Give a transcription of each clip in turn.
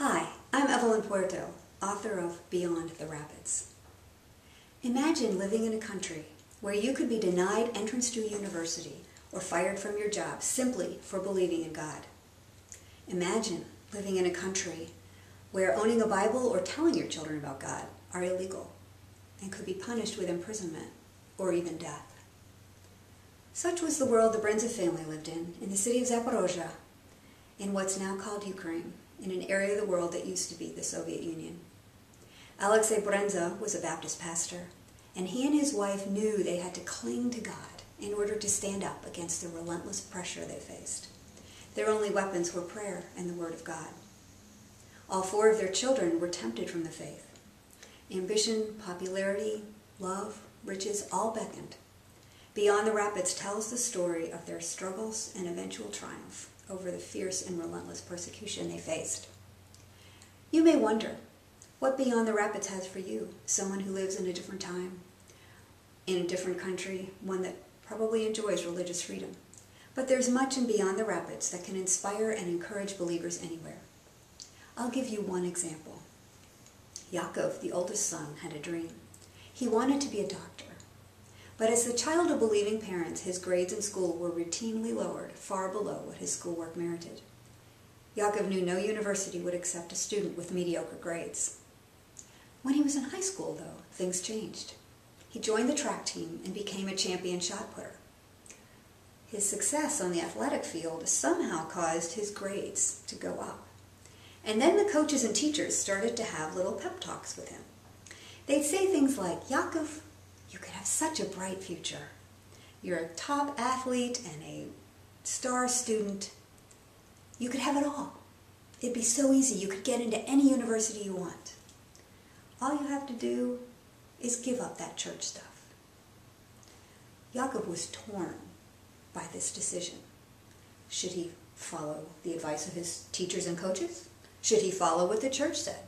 Hi, I'm Evelyn Puerto, author of Beyond the Rapids. Imagine living in a country where you could be denied entrance to a university or fired from your job simply for believing in God. Imagine living in a country where owning a Bible or telling your children about God are illegal and could be punished with imprisonment or even death. Such was the world the Brenza family lived in the city of Zaporozhye, in what's now called Ukraine, in an area of the world that used to be the Soviet Union. Alexei Brenza was a Baptist pastor, and he and his wife knew they had to cling to God in order to stand up against the relentless pressure they faced. Their only weapons were prayer and the Word of God. All four of their children were tempted from the faith. Ambition, popularity, love, riches all beckoned. Beyond the Rapids tells the story of their struggles and eventual triumph over the fierce and relentless persecution they faced. You may wonder what Beyond the Rapids has for you, someone who lives in a different time, in a different country, one that probably enjoys religious freedom. But there's much in Beyond the Rapids that can inspire and encourage believers anywhere. I'll give you one example. Yaakov, the oldest son, had a dream. He wanted to be a doctor. But as the child of believing parents, his grades in school were routinely lowered, far below what his schoolwork merited. Yaakov knew no university would accept a student with mediocre grades. When he was in high school, though, things changed. He joined the track team and became a champion shot putter. His success on the athletic field somehow caused his grades to go up. And then the coaches and teachers started to have little pep talks with him. They'd say things like, "Yaakov, you could have such a bright future. You're a top athlete and a star student. You could have it all. It'd be so easy. You could get into any university you want. All you have to do is give up that church stuff." Yaakov was torn by this decision. Should he follow the advice of his teachers and coaches? Should he follow what the church said?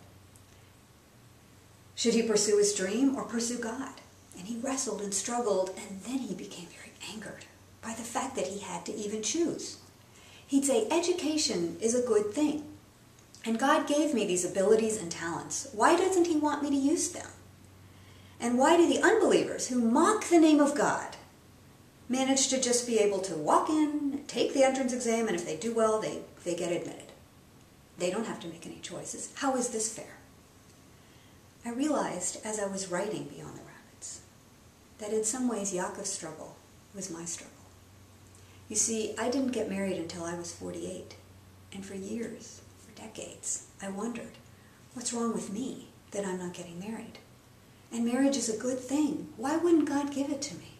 Should he pursue his dream or pursue God? And he wrestled and struggled, and then he became very angered by the fact that he had to even choose. He'd say, education is a good thing, and God gave me these abilities and talents. Why doesn't he want me to use them? And why do the unbelievers who mock the name of God manage to just be able to walk in, take the entrance exam, and if they do well, they get admitted? They don't have to make any choices. How is this fair? I realized as I was writing Beyond the Rapids that in some ways Yaakov's struggle was my struggle. You see, I didn't get married until I was 48, and for years, for decades, I wondered, what's wrong with me that I'm not getting married? And marriage is a good thing. Why wouldn't God give it to me?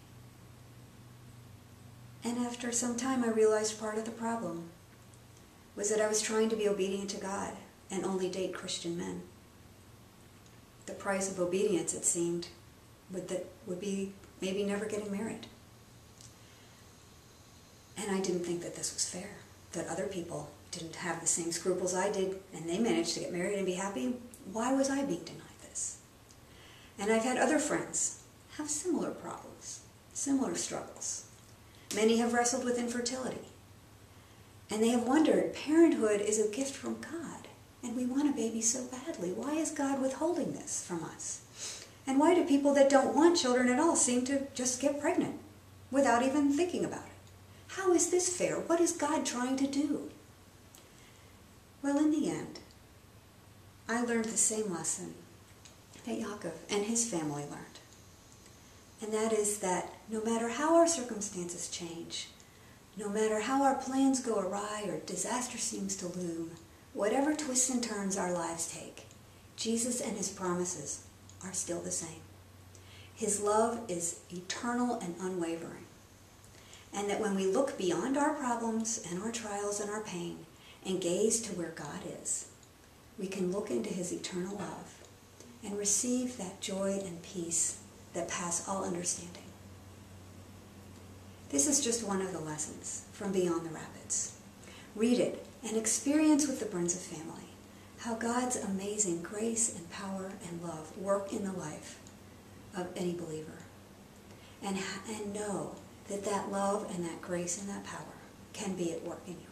And after some time, I realized part of the problem was that I was trying to be obedient to God and only date Christian men. The price of obedience, it seemed, would be maybe never getting married. And I didn't think that this was fair, that other people didn't have the same scruples I did, and they managed to get married and be happy. Why was I being denied this? And I've had other friends have similar problems, similar struggles. Many have wrestled with infertility. And they have wondered, parenthood is a gift from God, and we want a baby so badly. Why is God withholding this from us? And why do people that don't want children at all seem to just get pregnant without even thinking about it? How is this fair? What is God trying to do? Well, in the end, I learned the same lesson that Yaakov and his family learned. And that is that no matter how our circumstances change, no matter how our plans go awry or disaster seems to loom, whatever twists and turns our lives take, Jesus and his promises are still the same. His love is eternal and unwavering. And that when we look beyond our problems and our trials and our pain and gaze to where God is, we can look into his eternal love and receive that joy and peace that pass all understanding. This is just one of the lessons from Beyond the Rapids. Read it and experience with the Brenza family how God's amazing grace and power and love work in the life of any believer. And know that love and that grace and that power can be at work in you.